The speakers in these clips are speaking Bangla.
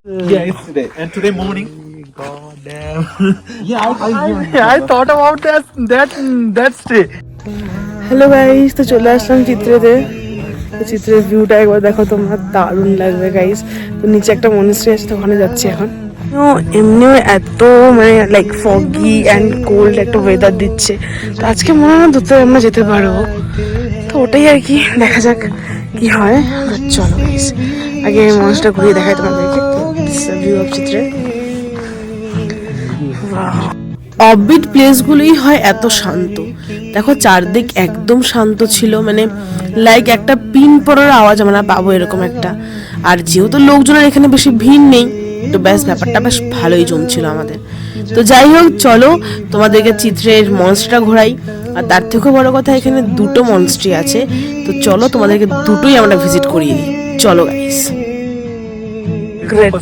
Yeah, it's today. And today morning. God damn. Yeah, I thought about that stay. Hello guys, তো চলে আসলাম চিত্রেতে। তো চিত্রের ভিউটা একবার দেখো তোমরা, দারুণ লাগবে গাইস। তো নিচে একটা মনিস্ট্রি আছে, তো ওখানে যাচ্ছি এখন। এমনিও এত মানে লাইক ফগি অ্যান্ড কোল্ড একটা ওয়েদার দিচ্ছে, তো আজকে মনে হয় না ধরতে আমরা যেতে পারবো। তো ওটাই আর কি, দেখা যাক কি হয়। চলো গাইস, আগে মনসটা ঘুরিয়ে দেখাই তোমাদেরকে। ভিউ অফ চিত্রে অফবিট প্লেসগুলোই হয় এত শান্ত। দেখো চারদিক একদম শান্ত ছিল, মানে লাইক একটা পিন পড়ার আওয়াজ আমরা পাবো এরকম একটা। আর যেহেতু লোকজনের এখানে বেশি ভিড় নেই, তো ব্যাস ব্যাপারটা বেশ ভালোই জমছিল আমাদের। তো যাই হোক, চলো তোমাদেরকে চিত্রের মনস্ট্রিটা ঘোরাই। আর তার থেকেও বড় কথা, এখানে দুটো মনস্ট্রি আছে, তো চলো তোমাদেরকে দুটোই আমরা ভিজিট করিয়ে দিই। চলো গাইস। গ্রেট।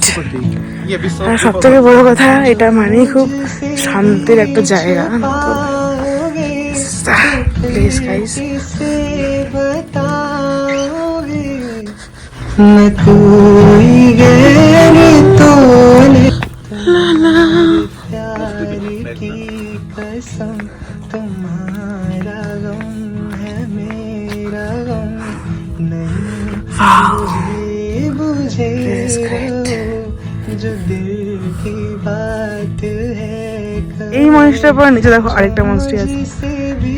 আর সব থেকে বড় কথা, এটা মানেই খুব শান্তির একটা জায়গা। প্লিজ গাইস, এই মনস্ট্রিটার পর নিচে দেখো আরেকটা মনস্ট্রি আছে,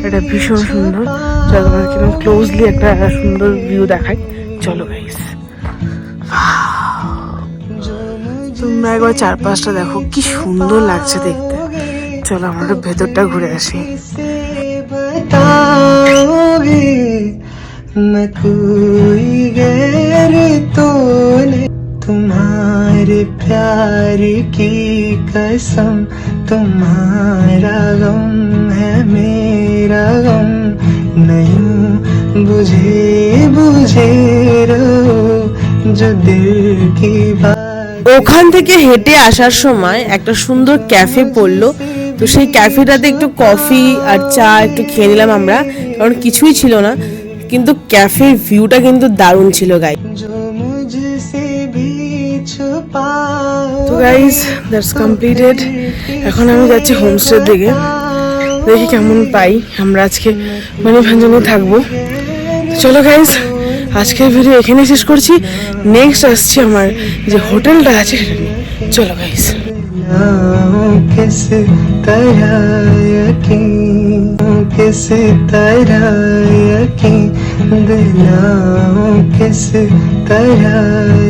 এটা ভীষণ সুন্দর। চলো তোমাদেরকে ক্লোজলি একটা সুন্দর ভিউ দেখাই। চলো গাইস, তোমরা একবার চারপাশটা দেখো, কি সুন্দর লাগছে দেখতে। চলো আমরা ভেতরটা ঘুরে আসি। तुम्हारे प्यार की कसम, तुम्हारा गम है मेरा गम, नहीं बुझे बुझे रहो जो दिल की बात। ওখান থেকে হেঁটে আসার সময় একটা সুন্দর ক্যাফে পড়লো, তো সেই ক্যাফেটাতে একটু কফি আর চা একটু খেয়ে নিলাম আমরা, কারণ কিছুই ছিল না। কিন্তু ক্যাফের ভিউটা কিন্তু দারুণ ছিল গাইস। তো গাইস, দ্যাটস কমপ্লিটেড। এখন আমি যাচ্ছি হোমস্টের দিকে, দেখি কেমন পাই। আমরা আজকে মানে ভাঞ্জনে থাকবো। চলো গাইস, আজকের ভিডিও এখানে শেষ করছি। নেক্সট আসছি আমার যে হোটেলটা আছে সেটা নিয়ে। চলো গাইস। किस तरह